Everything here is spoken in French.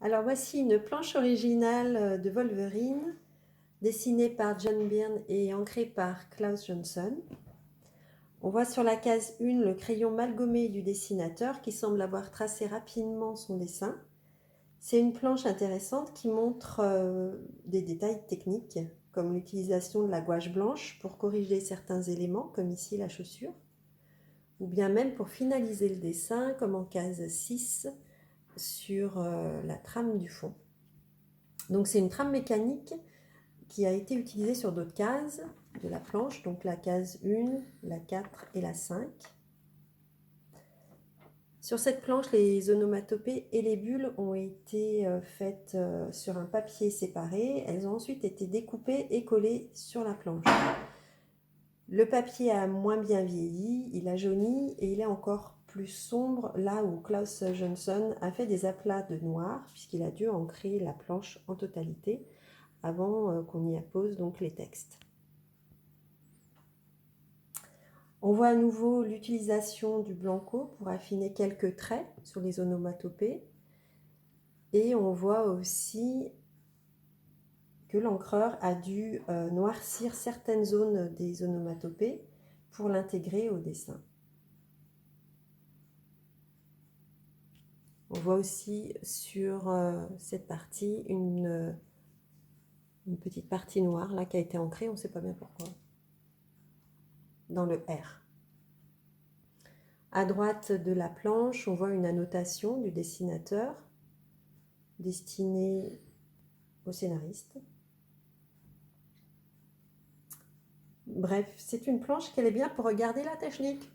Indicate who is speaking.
Speaker 1: Alors voici une planche originale de Wolverine, dessinée par John Byrne et encrée par Klaus Johnson. On voit sur la case 1 le crayon mal gommé du dessinateur qui semble avoir tracé rapidement son dessin. C'est une planche intéressante qui montre des détails techniques, comme l'utilisation de la gouache blanche pour corriger certains éléments, comme ici la chaussure, ou bien même pour finaliser le dessin, comme en case 6, sur la trame du fond. Donc c'est une trame mécanique qui a été utilisée sur d'autres cases de la planche, donc la case 1, la 4 et la 5. Sur cette planche, les onomatopées et les bulles ont été faites sur un papier séparé. Elles ont ensuite été découpées et collées sur la planche. Le papier a moins bien vieilli, il a jauni et il est encore plus sombre là où Klaus Johnson a fait des aplats de noir puisqu'il a dû ancrer la planche en totalité avant qu'on y appose donc les textes. On voit à nouveau l'utilisation du blanco pour affiner quelques traits sur les onomatopées. Et on voit aussi que l'encreur a dû noircir certaines zones des onomatopées pour l'intégrer au dessin. On voit aussi sur cette partie une petite partie noire là qui a été ancrée, on ne sait pas bien pourquoi, dans le R. À droite de la planche, on voit une annotation du dessinateur destinée au scénariste. Bref, c'est une planche qui est bien pour regarder la technique.